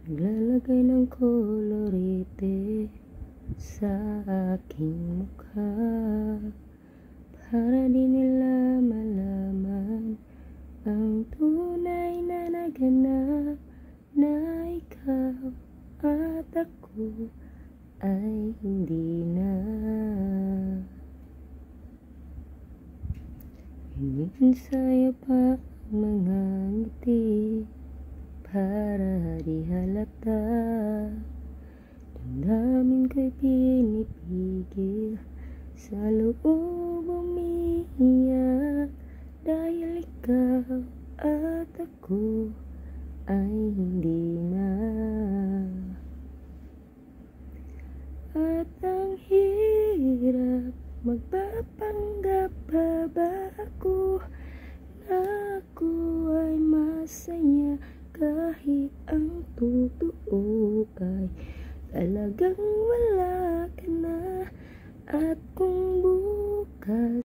Naglalagay ng kolorite sa aking mukha para di nila malaman ang tunay na naganap, na ikaw at ako ay hindi na. Hingin sa'yo pa ang mga ngiti para di halata. Damdamin ko'y pinipigil, sa loob umiiyak, dahil ikaw at ako ay hindi na. At ang hirap, magpapanggap pa ba ako na ako ay masaya, kahit ang totoo ay talagang wala.